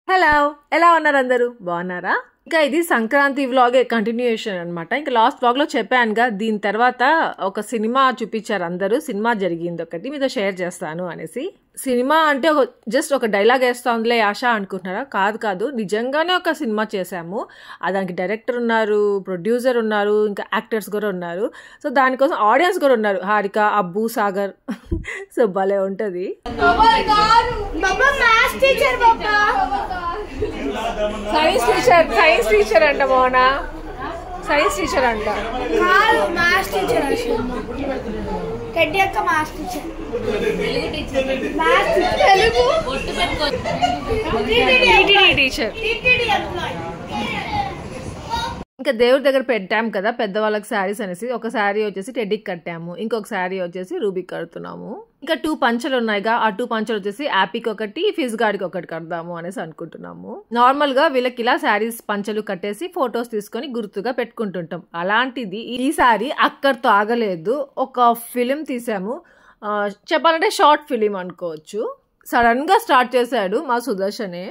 Hello, ఎలా ఉన్నారు అందరూ? బాగున్నారా? ఇంకా ఇది సంక్రాంతి వ్లాగే కంటిన్యూయేషన్ అనమాట. ఇంకా లాస్ట్ వ్లాగ్ లో చెప్పానుగా, దీని తర్వాత ఒక సినిమా చూపించారు అందరూ. సినిమా జరిగింది ఒకటి, మీతో షేర్ చేస్తాను అనేసి. సినిమా అంటే జస్ట్ ఒక డైలాగ్ వేస్తా ఉందిలే ఆశ అనుకుంటున్నారా? కాదు, నిజంగానే ఒక సినిమా చేశాము. దానికి డైరెక్టర్ ఉన్నారు, ప్రొడ్యూసర్ ఉన్నారు, ఇంకా యాక్టర్స్ కూడా ఉన్నారు. సో దానికోసం ఆడియన్స్ కూడా ఉన్నారు, హారిక, అబ్బు, సాగర్. సో భలే ఉంటది. సైన్స్ టీచర్ అంట మోనా, సైన్స్ టీచర్ అంట. టీచర్. ఇంకా దేవుడి దగ్గర పెట్టాం కదా పెద్దవాళ్ళకి శారీస్ అనేసి. ఒక శారీ వచ్చేసి టెడ్డీకి కట్టాము, ఇంకొక శారీ వచ్చేసి రూబీకి కడుతున్నాము. ఇంకా 2 పంచలు ఉన్నాయిగా, ఆ 2 పంచలు వచ్చేసి యాపీకి ఒకటి, ఫిజ్ గాడికి ఒకటి కడదాము అనేసి అనుకుంటున్నాము. నార్మల్ గా వీళ్ళకి ఇలా శారీస్ పంచలు కట్టేసి ఫొటోస్ తీసుకొని గుర్తుగా పెట్టుకుంటుంటాం. అలాంటిది ఈసారి అక్కడితో ఆగలేదు, ఒక ఫిలిం తీసాము. చెప్పాలంటే షార్ట్ ఫిలిం అనుకోవచ్చు. సడన్ గా స్టార్ట్ చేశాడు మా సుదర్శనే.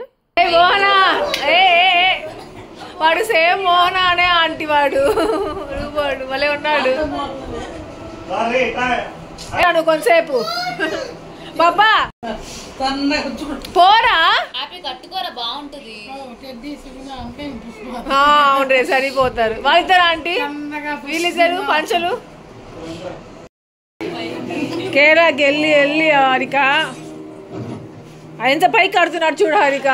వాడు సేమ్ మోహనా అనే ఆంటీ, వాడు భలే ఉన్నాడు. కొంతసేపు బాబా పోరా, అవును సరిపోతారు వాళ్ళిద్దరు ఆంటీ, వీళ్ళిద్దరు పంచలు. కేరా గెల్లి వెళ్ళి హారిక ఎంత పైకి కడుతున్నాడు చూడు హారిక.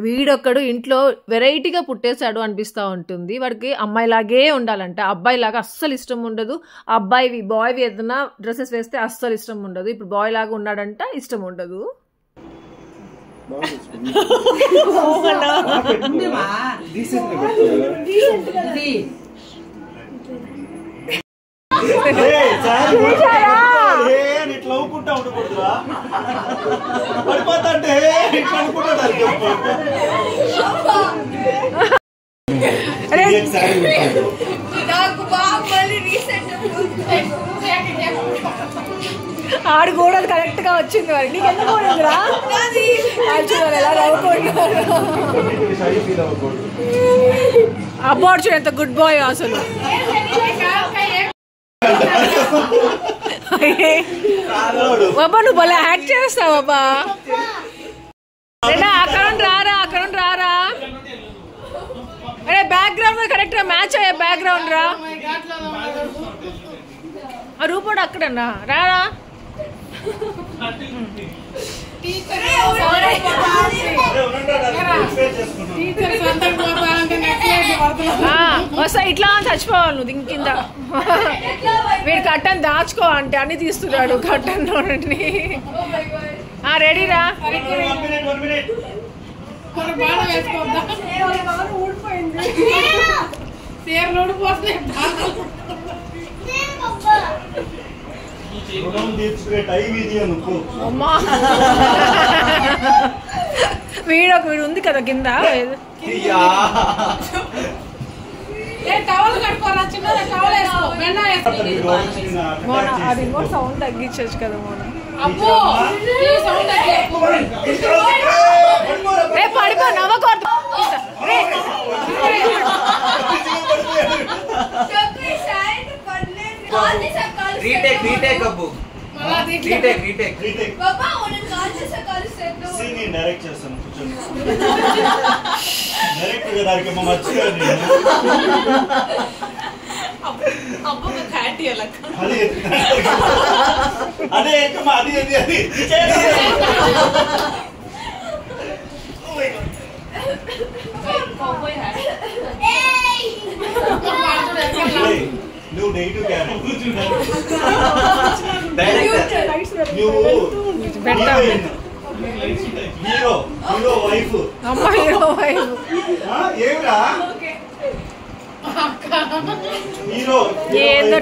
వీడొక్కడు ఇంట్లో వెరైటీగా పుట్టేశాడు అనిపిస్తా ఉంటుంది. వాడికి అమ్మాయిలాగే ఉండాలంట, అబ్బాయిలాగా అస్సలు ఇష్టం ఉండదు. అబ్బాయివి బాయ్వి ఏదైనా డ్రెస్సెస్ వేస్తే అస్సలు ఇష్టం ఉండదు. ఇప్పుడు బాయ్ లాగా ఉన్నాడంట, ఇష్టం ఉండదు. ఆడు కూడా కరెక్ట్ గా వచ్చింది. వాడి నీకు ఎందుకు పోయిందిరా? చూడాలి ఎలా నవ్వుకుంటున్నారు. అబ్బాడు చూడు ఎంత గుడ్ బాయ్ అసలు. బాబా నువ్వు భలే యాక్ట్ చేస్తావు బాబా. అక్కడ రారా. అరే బ్యాక్గ్రౌండ్ కరెక్ట్ గా మ్యాచ్ అయ్యే బ్యాక్గ్రౌండ్ రా. ఆ రూపోడు అక్కడన్నా రారా. వస్తా ఇట్లా చచ్చిపోవాలి నువ్వు దీని కింద. వీడు కట్టని దాచుకో అంటే అన్ని తీస్తున్నాడు కట్టను. రెడీరా? వీడు ఉంది కదా కింద. అది రిమోట్ సౌండ్ తగ్గించచ్చు కదా మోనా. పడిపో నవ్వకూడదు. డైరెక్ట్ చేస్తాను అదే అది నువ్వు నెగిటివ్ హీరో వైఫ్ ఏమిరా ఏందో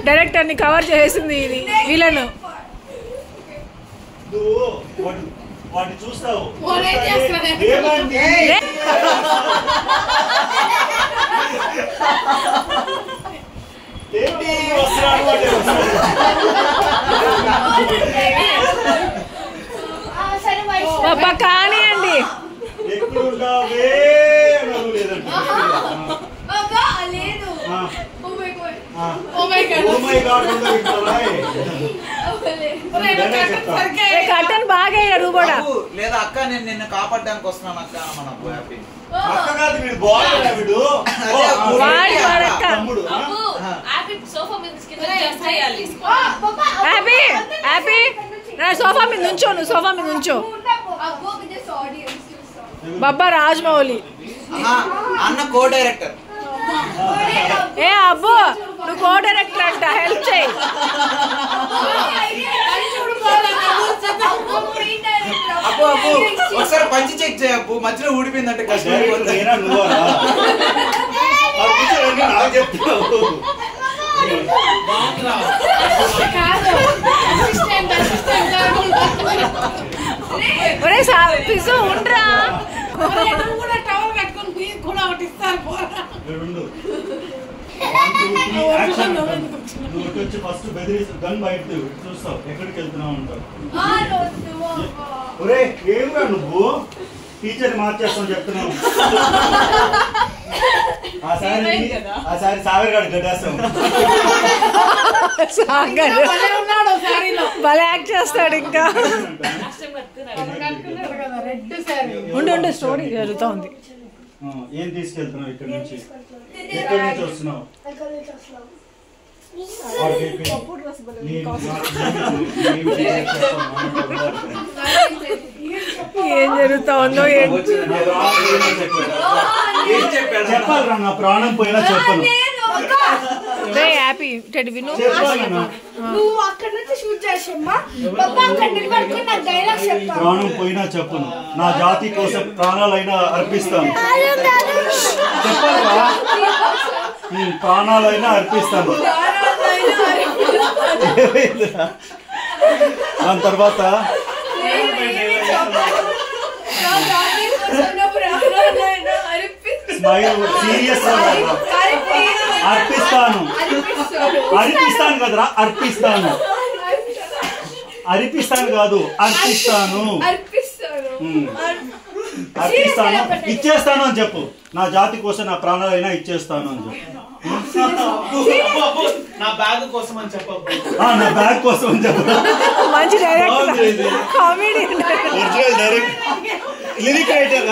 డైరెక్టర్ ని కవర్ చేసింది ఇది విలన్. నువ్వు వాటిని చూస్తావు. ఏమండి పాపా కానియండి. ఎక్కడుంటావే లేదండి. కట్టన్ బాగా కూడా లేదా అక్క నేను నిన్ను కాపాడడానికి వస్తున్నాను అక్క మన హ్యాపీ అక్క కాదు వీడు బాగా వీడు తమ్ముడు. హ్యాపీ హ్యాపీ నా సోఫా మీద నుంచో, నువ్వు సోఫా మీద నుంచో. బాబా రాజమౌళి అన్న కో డైరెక్టర్. ఏ అబ్బు నువ్వు కో డైరెక్టర్ అంట, హెల్ప్ చేయి. అబ్బు అబ్బు ఒకసారి పంచి చెక్ చేయ అబ్బు, మధ్యలో ఊడిపోయిందంటే కష్టం. ఉండరా వచ్చి ఫస్ట్ బెదిరి గన్ బయట చూస్తావు, ఎక్కడికి వెళ్తున్నావు అంటావు. ఒరే ఏమిరా నువ్వు టీచర్ మార్చేస్తావు చెప్తున్నావు. ఆ సారి సాగర్ గారు గడ్డేస్తావు. భలే యాక్ట్ చేస్తాడు. ఇంకా ఉండు స్టోరీ జరుగుతా ఉంది. ఏం తీసుకెళ్తున్నావు ఇక్కడ నుంచి? ఎక్కడి నుంచి వస్తున్నావు? ఏం జరుగుతా ఉందో చెప్పాలరా, నా ప్రాణం పోయినా చెప్పను. హ్యాపీ విను. ప్రాణం పోయినా చెప్పను, నా జాతి కోసం ప్రాణాలైనా అర్పిస్తాను. చెప్పాలరా, ప్రాణాలైనా అర్పిస్తాను. దాని తర్వాత స్మైల్ సీరియస్ అర్పిస్తాను. అర్పిస్తాను కదరా, అర్పిస్తాను. అర్పిస్తాను కాదు, అర్పిస్తాను. అర్పిస్తాను, ఇచ్చేస్తాను అని చెప్పు. నా జాతి కోసం నా ప్రాణాలైనా ఇచ్చేస్తాను అని చెప్పు. నా బ్యాగ్ కోసం అని చెప్పు. నా బ్యాగ్ కోసం అని చెప్పు. మంచి director, comedy original director, lyric writer,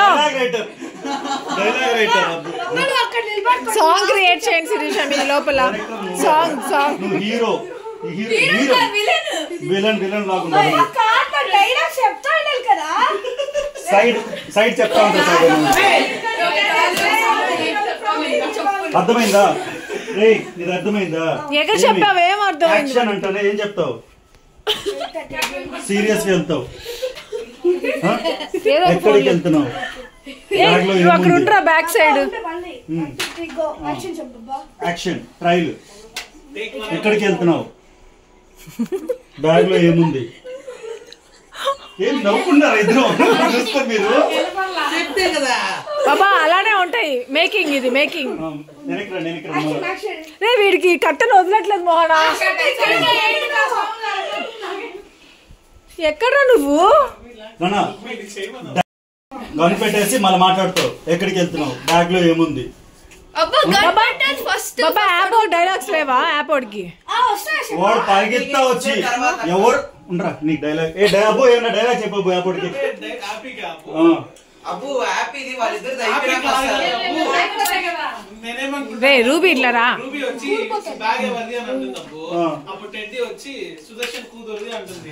dialogue writer. Song create చేయండి శిరీష మీ లోపల. సాంగ్ నువ్వు హీరో, విలన్ లాగా సైడ్ చెప్తా ఉంటా. అర్థమైందా? రే ఇది అర్థమైందా? ఎక్కడ చెప్పావు? ఏం అర్థమైంది? యాక్షన్ అంటానే ఏం చెప్తావు? సీరియస్ గా వెళ్తావు. ఎక్కడికి వెళ్తున్నావు? అక్కడ ఉంటారా బ్యాక్ సైడ్? Action trial. ఎక్కడికి వెళ్తున్నావు? బ్యాగ్ లో ఏముంది? ఏం నవ్వుకున్నారా ఇద్దరు? మీరు బాబా అలానే ఉంటాయి మేకింగ్. ఇది మేకింగ్. రే వీడికి కట్టను వదలట్లేదు మోహన. ఎక్కడ్రా నువ్వు? గన్ పెట్టేసి మళ్ళీ మాట్లాడుతావు. ఎక్కడికి వెళ్తున్నావు? బ్యాగ్ లో ఏముంది? డైలాగ్స్ లేవా యాపోడ్కి? వాడు పరిగెత్తా వచ్చి ఎవరు ఉండరా నీకు డైలాగ్? ఏ డయాబో ఏమన్నా డైలాగ్ చెప్పబో యాపోడ్కి. అబ్బు హ్యాపీది వాళ్ళిద్దరు రే రూబీ ఇట్లా రా. రూబీ వచ్చి బ్యాగ్ ఎవరిది అని అంటుంది అబ్బు. అప్పుడు టెడ్డీ వచ్చి సుదర్శన్ కూతురుది అంటుంది.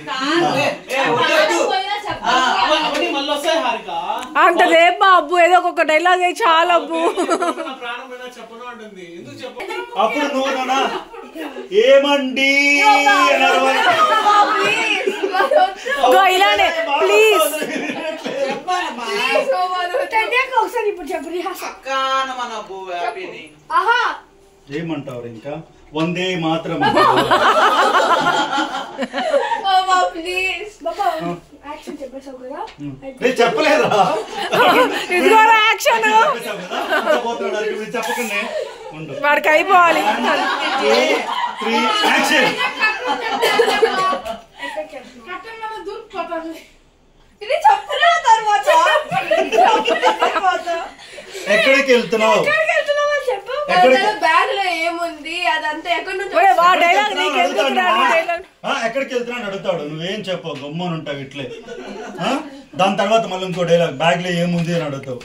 అవన్నీ మళ్ళీ వస్తాయి హారిక అంటదే అబ్బు. ఏదో ఒక డైలాగ్ అయ్యి చాలా అబ్బు. ప్రాణం మీద చెప్పను అంటుంది. ఎందుకు చెప్పు? అప్పుడు నువ్వు నానా ఏమండి ఇలానే ప్లీజ్. ఏమంటావు? ఇంకా వందే మాత్రం. చెప్పలేదా చెప్పకండి వాడికి అయిపోవాలి. ఎక్కడికి వెళ్తున్నావు? బ్యాగ్ లో ఏముంది అదంతా ఎక్కడి నుంచి ఎక్కడికి వెళ్తున్నావు అడుగుతాడు. నువ్వేం చెప్పవు, గమ్మని ఉంటావు ఇట్లే. దాని తర్వాత మళ్ళీ ఇంకో డైలాగ్, బ్యాగ్ లో ఏముంది అని అడుగుతావు.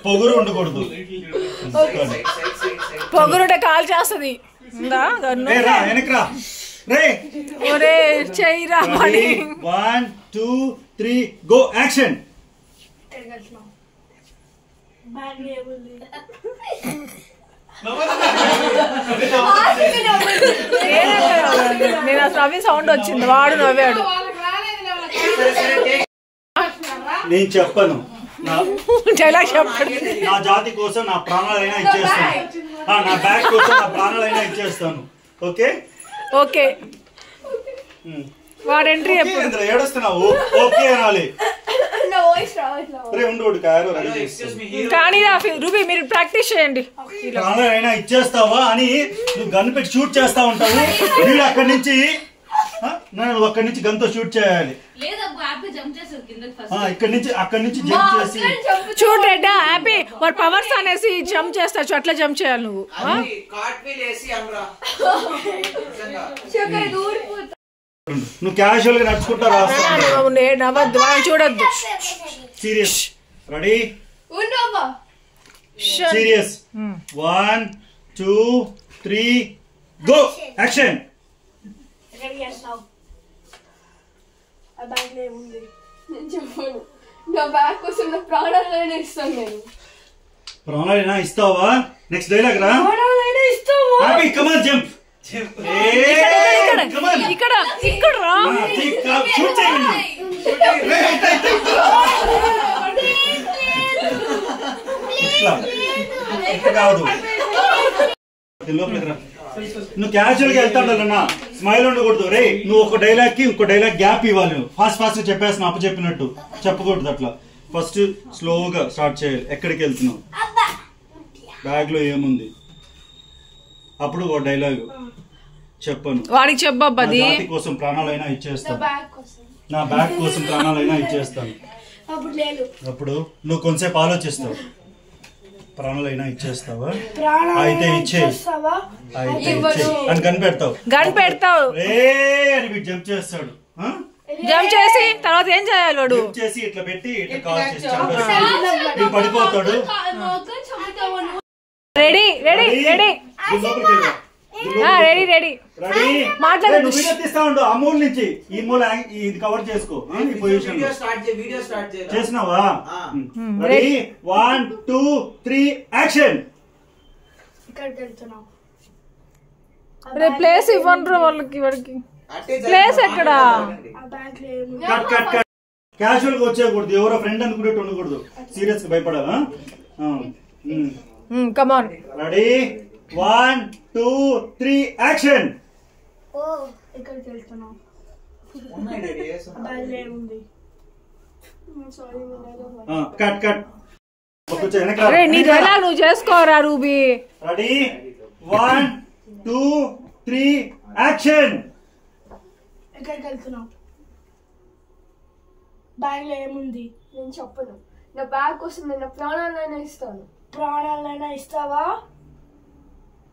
పొగురు ఉండకూడదు. పొగురుంటే కాల్ చేస్తుంది. వెనకరా చెయ్యిరా. 1 2 3 గో యాక్షన్. నేను అసలు అవి సౌండ్ వచ్చింది, వాడు నవ్వాడు. నేను చెప్పను, డైలాగ్ చెప్పండి. నా జాతి కోసం నా ప్రాణాలైనా ఇచ్చేస్తాను. నా బ్యాగ్ కోసం నా ప్రాణాలైనా ఇచ్చేస్తాను. Okay okay. వాడు ఎంట్రీ ఎప్పుడు ఏడుస్తున్నావు? ఓకే అనాలి. కానీ రూబీ మీరు ప్రాక్టీస్ చేయండి. ప్రాణాలైనా ఇచ్చేస్తావా అని నువ్వు గన్ పెట్టి షూట్ చేస్తా ఉంటావు. వీడు అక్కడి నుంచి నేను అక్కడి నుంచి గన్తో షూట్ చేయాలి. ఇక్కడి నుంచి అక్కడి నుంచి జంప్ చేసి చూడు రెడ్డా హ్యాపీ వాడు పవర్స్ అనేసి జంప్ చేస్తావు, అట్లా జంప్ చేయాలి నువ్వు. నువ్వు క్యాజువల్ గా నడుచుకుంటా నవ్వద్దు, చూడొద్దు. Serious. Ready serious. 1 2 3 go action. నా బ్యాగ్ కోసం నా ప్రాణాలైనా ఇస్తాను. నేను ప్రాణాలైనా ఇస్తావా? నెక్స్ట్ డైలాగ్ రా. ప్రాణాలైనా ఇస్తావా? Happy come on jump. ఇక్కడ ఇక్కడ రా. షూట్ చేయండి. ఇట్లా కాదు. నువ్వు క్యాజువల్ గా వెళ్తాడన్నా, స్మైల్ ఉండకూడదు. రే నువ్వు ఒక డైలాగ్ కి ఇంకో డైలాగ్ గ్యాప్ ఇవ్వాలి. నువ్వు ఫాస్ట్ గా చెప్పేసిన అప్పు చెప్పినట్టు చెప్పకూడదు. అట్లా ఫస్ట్ స్లోగా స్టార్ట్ చేయాలి. ఎక్కడికి వెళ్తున్నావు, బ్యాగ్ లో ఏముంది, అప్పుడు ఒక డైలాగ్ చెప్పను. వాడికి చెప్పబ్బా, నా జాతి కోసం ప్రాణాలైనా ఇచ్చేస్తాను. నా బ్యాగ్ కోసం ప్రాణాలైనా ఇచ్చేస్తాను. అప్పుడు నువ్వు కొంచెంసేపు ఆలోచిస్తావు. ప్రాణాలైనా ఇచ్చేస్తావా? అయితే ఇచ్చే అని కనిపెడతావు. అని వీడు జంప్ చేస్తాడు. జంప్ చేసి తర్వాత ఏం చేయాలి? వాడు చేసి ఇట్లా పెట్టి ఇట్లా కాల్ చేసి చంపేస్తాడు. పడిపోతాడు. Ready ready ready ready ready మాట్లాడు. తీస్తా ఉండు. ఆ మూల నుంచి ఈ మూల ఇది కవర్ చేసుకో. ఈ పొజిషన్ చేసినావా? Ready 1 2 3 action. ప్లేస్ ఇవ్వండి వాళ్ళకి. వాడికి ప్లేస్ ఎక్కడ? Cut cut cut. క్యాజువల్ గా వచ్చేయకూడదు. ఎవరో ఫ్రెండ్ అనుకునేట్టు ఉండకూడదు. సీరియస్ గా భయపడాలా? Come on. Ready 1 2 3 action. ఎక్కడికి వెళ్తున్నావు? Cut cut. నీ డైలాగ్ నువ్వు చేసుకోరా రూబీ. Ready 1 2 3 action. ఎక్కడికి వెళ్తున్నావు? బ్యాగ్ లో ఏముంది? నేను చెప్పను. నా బ్యాగ్ కోసం నేను ప్రాణాలైనా ఇస్తాను. ప్రాణాలైనా ఇస్తావా?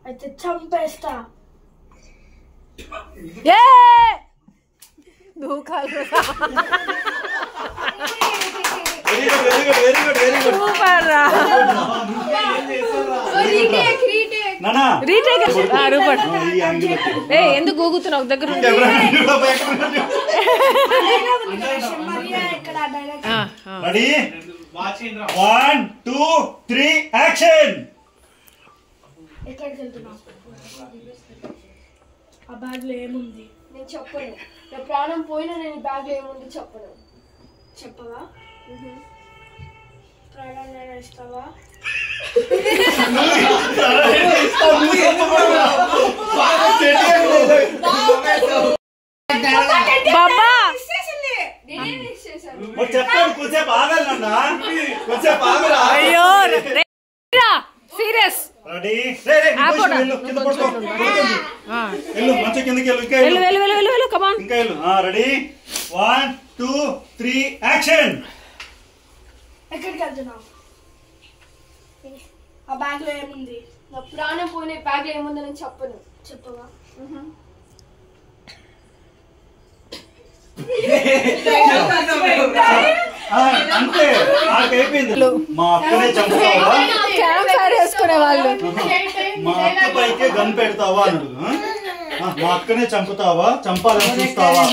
అయితే చంపేస్తా. ఎందుకు గూగుతున్నావు దగ్గర? 1 2 3 యాక్షన్. ఎక్కడికి వెళ్తున్నావు? ఆ బ్యాగ్ లో ఏముంది? నేను చెప్పను. నా ప్రాణం పోయినా నేను బ్యాగ్ లో ఏముంది చెప్పను. చెప్పవా? ప్రాణాలైనా ఇస్తావా? బాబా చెప్పండి కొంచెంసేపు ఆగాలన్నా కొంచెంసేపు ఆగరా అయ్యో సీరియస్ రెడీ కింద పడుకో వెళ్ళు మంచి కిందకి వెళ్ళు ఇంకా వెళ్ళు కమాన్ ఇంకా వెళ్ళు రెడీ 1 2 3 యాక్షన్ ఎక్కడికి వెళ్తున్నావు? ఆ బ్యాగ్ లో ఏముంది? నా ప్రాణం పోయిన బ్యాగ్ లో ఏముందో నేను చెప్పను. చెప్పవా? అంతే నాకైపోయింది. మా అక్కనే చంపుతావా? వేసుకునే వాళ్ళు మా అక్క పైకే గన్ పెడతావా అన్నాడు. మా అక్కనే చంపుతావా? చంపాలని చూస్తావా?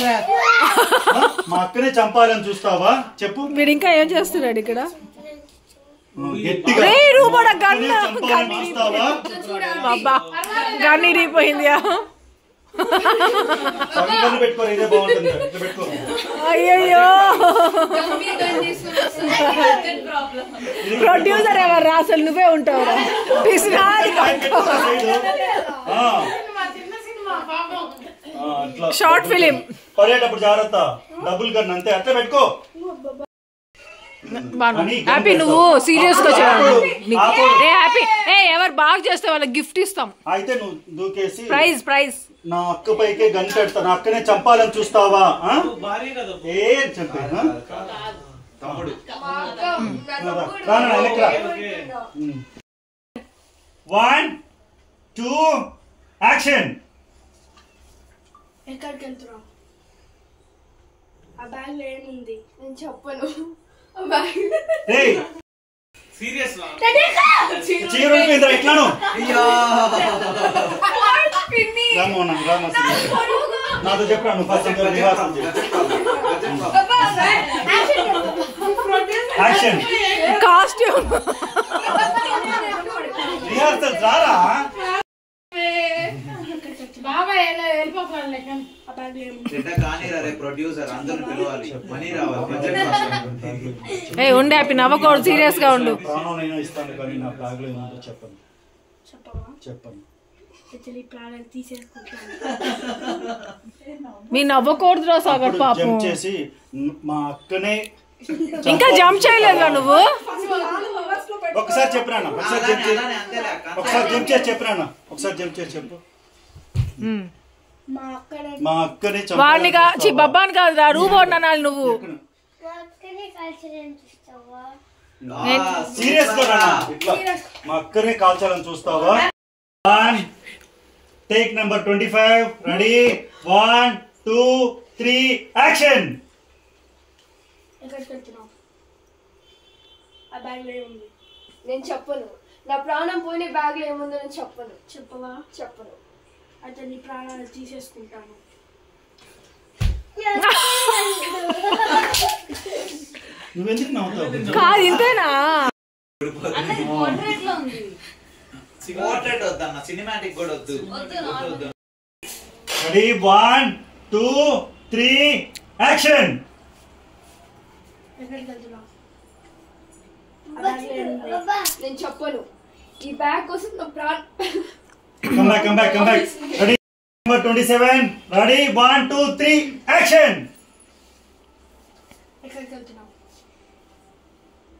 మా అక్కనే చంపాలని చూస్తావా? చెప్పు. వీడు ఇంకా ఏం చేస్తున్నాడు ఇక్కడ? గట్టిగా చంపాలని చూస్తావా? గన్ ఇరిగిపోయింది. పెట్టుకోరు ఇదే బాగుంటుంది. పెట్టుకో. అయ్యో ప్రొడ్యూసర్ ఎవరు అసలు? నువ్వే ఉంటావురా. షార్ట్ ఫిలిం పడేటప్పుడు జాగ్రత్త. డబుల్ గన్ అంతే అట్లా పెట్టుకో. హ్యాపీ నువ్వు సీరియస్ గా హ్యాపీ ఎవరు బాగా చేస్తే వాళ్ళకి గిఫ్ట్ ఇస్తాం. అయితే నువ్వు దూకేసి ప్రైజ్ నా అక్క పైకే గన్ పెడతా. నా అక్కనే చంపాలని చూస్తావా? ఏం చెప్పా తమ్ముడు 1 2 యాక్షన్. ఎక్కడికి వెళ్తున్నావు? ఆ బ్యాగ్ లో ఏముంది? నేను చెప్పను. సీరియస్ చీర ఎట్లాను నాతో చెప్పాను. First action. కాస్ట్యూమ్ రిహార్సల్ రారా? ప్రొడ్యూసర్ అందరూ పిలవాలి. మనీ రావాలి. ఉండే హ్యాపీ నవ్వకూడదు. సీరియస్ గా ఉండు. ప్రాణం నేను ఇస్తాను కానీ నా బ్యాగ్ లో ఏముందో చెప్పను. చెప్పను. మీ నవ్వకూడదు సాగర్ పాపం. జంప్ చేసి మా అక్కనే ఇంకా జంప్ చేయలేదుగా నువ్వు? ఒకసారి చెప్పరా? ఒకసారి జంప్ చేసి చెప్పరా? ఒకసారి జంప్ చేసి చెప్పు. మా అక్కనే వాడినిగా బబ్బాని కాదురా రూబోట్ అనాలి నువ్వు. సీరియస్ గా మా అక్కనే కాల్చాలని చూస్తావా? Take number 25 ready 1 2 3 action. ఎక్కడికి వెళ్తున్నావు? ఆ బ్యాగ్ లో ఏముంది? నేను చెప్పను. నా ప్రాణం పోయిన బ్యాగ్ లో ఏముందో నేను చెప్పను. చెప్పవా? చెప్పను. అయితే నీ ప్రాణాలు తీసేసుకుంటాను. నువ్వెందుకు నవ్వుతావు? కాదు ఇంతేనా? పోర్ట్రేట్ వద్దన్న, సినిమాటిక్ కూడా వద్దు. Ready 1 2 3 action. ఎక్కడికి వెళ్తున్నావు? నేను చెప్పను. ఈ బ్యాగ్ కోసం నా ప్రాణం. Come back. Ready? Number 27. Ready? 1 2 3 action. ఎక్కడికి వెళ్తున్నావు?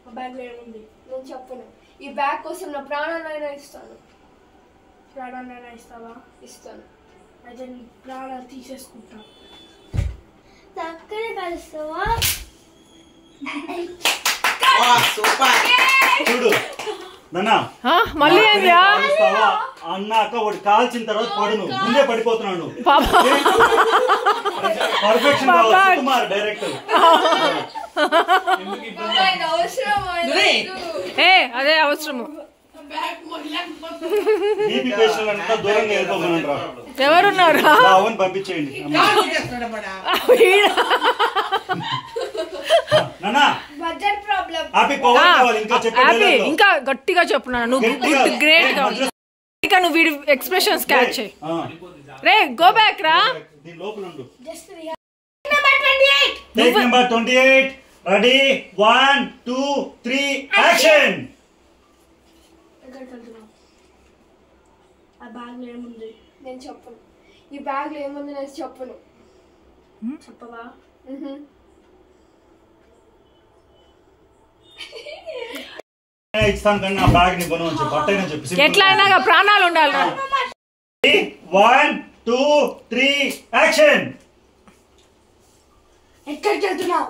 ఆ బ్యాగ్ లో ఏముంది? నేను చెప్పను. ఈ బ్యాగ్ కోసం నా ప్రాణాలైనా ఇస్తాను. ప్రాణాలైనా ఇస్తావా? ఇస్తాను. అయితే నీ ప్రాణాలు తీసేసుకుంటాను. అక్కడే కలుస్తావా? సూపర్. చూడు నాన్న మళ్ళీ అన్నాక వాడు కాల్చిన తర్వాత పడును ముందే పడిపోతున్నాడు. Perfection Kumar director. అదే అవసరము. బీపీ పేషెంట్ అంతా దూరంగా వెళ్ళిపోమన్నాడు రా. ఎవరున్నారు? అవును పంపించేయండి. ఇంకా గట్టిగా చెప్పున్నాను. నువ్వు గ్రేట్ గా ఇంకా నువ్వు వీడి ఎక్స్ప్రెషన్స్ క్యాచ్ చేయి. రే గో బ్యాక్ రా. Take number 28 ready 1 2 3 action. ఎక్కడికి వెళ్తున్నావు? ఆ ఆ బ్యాగ్లో ఏముంది? నేను చెప్పను. ఈ బ్యాగ్లో ఏముంది నేను చెప్పను. చెప్పవా? ఇస్తాను కానీ నా బ్యాగ్ ని కొనవచ్చు బట్టైనా చెప్పి ఎట్లా అయినా ప్రాణాలు ఉండాలి. 1 2 3 యాక్షన్. ఎక్కడికి వెళ్తున్నావు?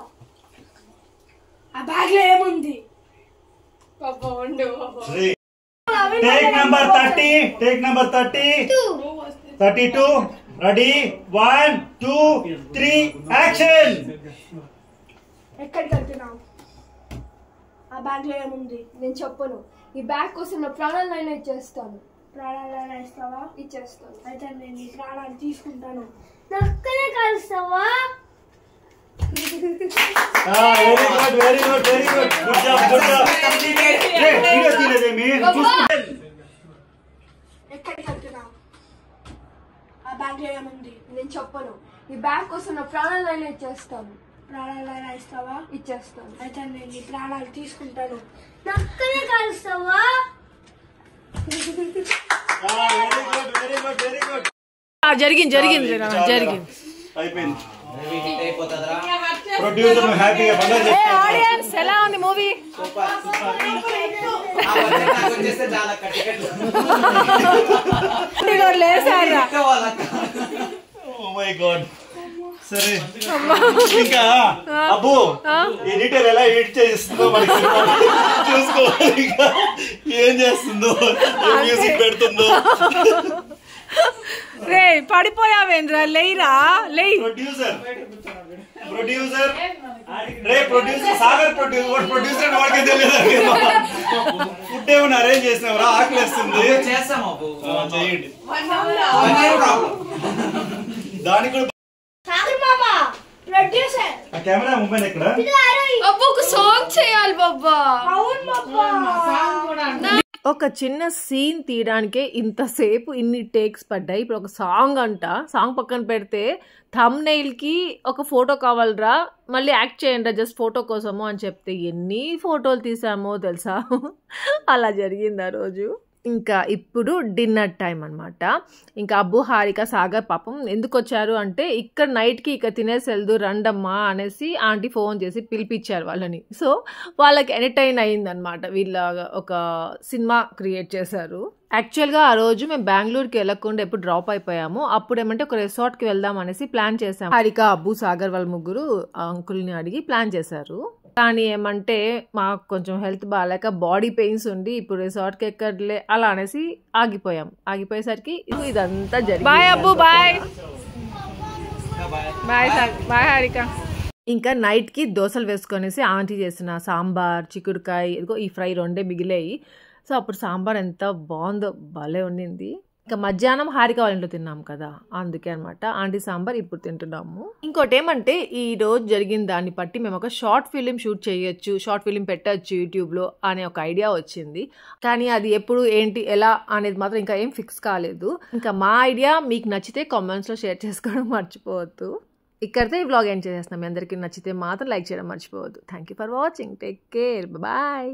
ఆ బ్యాగ్లో ఏముంది? పాపా ఉండు. Take number 30. Take number 32. Ready 1 2 3 action. ఎక్కడికి వెళ్తున్నావు? ఆ బ్యాగ్లో ఏముంది? నేను చెప్పను. ఈ బ్యాగ్ కోసం నా ప్రాణాలైనా ఇచ్చేస్తాను. ప్రాణాలైనా ఇస్తావా? ఇచ్చేస్తాను. అయితే నేను నీ ప్రాణాలు తీసుకుంటాను. నక్కనే కలుస్తావా? Very good good job. ఎక్కడికి వెళ్తున్నావు? ఆ బ్యాగ్లో ఏముంది? నేను చెప్పను. ఈ బ్యాగ్ కోసం నా ప్రాణాలైనా ఇచ్చేస్తాను. ప్రాణాలైనా ఇస్తావా? ఇచ్చేస్తాను. అయితే నేను నీ ప్రాణాలు తీసుకుంటాను. నక్కనే కలుస్తావా? జరిగింది అయిపోయింది. ప్రొడ్యూసర్ హ్యాపీగా ఆడియన్స్ ఎలా ఉంది మూవీ? లేసారా? Oh my god. సరే ఇంకా అబ్బు ఎడిటర్ ఎలా ఎడిట్ చేస్తుందో మనకి చూసుకోవాలి. ఇంకా ఏం చేస్తుందో, మ్యూజిక్ పెడుతుందో. రే పడిపోయావేంద్ర, లేరా లే. ప్రొడ్యూసర్ రే ప్రొడ్యూసర్ సాగర్ ప్రొడ్యూసర్ వాడికి తెలియదు. ఫుడ్ ఏమైనా అరేంజ్ చేసినావరా? ఆకలిస్తుంది. చేయండి. దానికి కూడా ఆ కెమెరా మొబైల్ ఎక్కడ? ఒక సాంగ్ చేయాలి బాబా. ఒక చిన్న సీన్ తీయడానికే ఇంతసేపు ఇన్ని టేక్స్ పడ్డాయి. ఇప్పుడు ఒక సాంగ్ సాంగ్ పక్కన పెడితే థంబ్నెయిల్ కి ఒక ఫోటో కావాలరా, మళ్ళీ యాక్ట్ చేయండి జస్ట్ ఫోటో కోసము అని చెప్తే ఎన్ని ఫోటోలు తీసామో తెలుసా. అలా జరిగింది ఆ రోజు. ఇంకా ఇప్పుడు డిన్నర్ టైం అనమాట. ఇంకా అబ్బు, హారిక, సాగర్ పాపం ఎందుకు వచ్చారు అంటే ఇక్కడ నైట్కి ఇక్కడ తినేసి వెళ్దు రండమ్మా అనేసి ఆంటీ ఫోన్ చేసి పిలిపించారు వాళ్ళని. సో వాళ్ళకి ఎంటర్టైన్ అయిందనమాట. వీళ్ళ ఒక సినిమా క్రియేట్ చేశారు. యాక్చువల్గా ఆ రోజు మేము బెంగళూరుకి వెళ్ళకుండా ఎప్పుడు డ్రాప్ అయిపోయాము. అప్పుడు ఏమంటే ఒక రిసార్ట్కి వెళ్దాం అనేసి ప్లాన్ చేసాము. హారిక, అబ్బు, సాగర్ వాళ్ళ ముగ్గురు అంకుల్ని అడిగి ప్లాన్ చేశారు. కానీ ఏమంటే మాకు కొంచెం హెల్త్ బాగాలేక బాడీ పెయిన్స్ ఉండి ఇప్పుడు రిసార్ట్కి ఎక్కడలే అలా అనేసి ఆగిపోయేసరికి ఇదంతా జరిగింది. బాయ్ అబ్బు, బాయ్ బాయ్ హారిక. ఇంకా నైట్కి దోశలు వేసుకొనేసి ఆంటీ చేసిన సాంబార్, చిక్కుడుకాయ, ఇదిగో ఈ ఫ్రై రెండే మిగిలాయి. సో అప్పుడు సాంబార్ ఎంత బాగుందో, భలే ఉండింది. ఇంకా మధ్యాహ్నం హారిక వాళ్ళ ఇంట్లో తిన్నాం కదా, అందుకే అనమాట ఆంటీ సాంబార్ ఇప్పుడు తింటున్నాము. ఇంకోటి ఏమంటే ఈ రోజు జరిగిన దాన్ని బట్టి మేము ఒక షార్ట్ ఫిలిం షూట్ చేయొచ్చు, షార్ట్ ఫిలిం పెట్టచ్చు యూట్యూబ్లో అనే ఒక ఐడియా వచ్చింది. కానీ అది ఎప్పుడు ఏంటి ఎలా అనేది మాత్రం ఇంకా ఏం ఫిక్స్ కాలేదు. ఇంకా మా ఐడియా మీకు నచ్చితే కామెంట్స్లో షేర్ చేసుకోవడం మర్చిపోవద్దు. ఇక్కడితో ఈ వ్లాగ్ ఎండ్ చేసేస్తున్నాం. మీ అందరికీ నచ్చితే మాత్రం లైక్ చేయడం మర్చిపోవద్దు. Thank you for watching. Take care. Bye.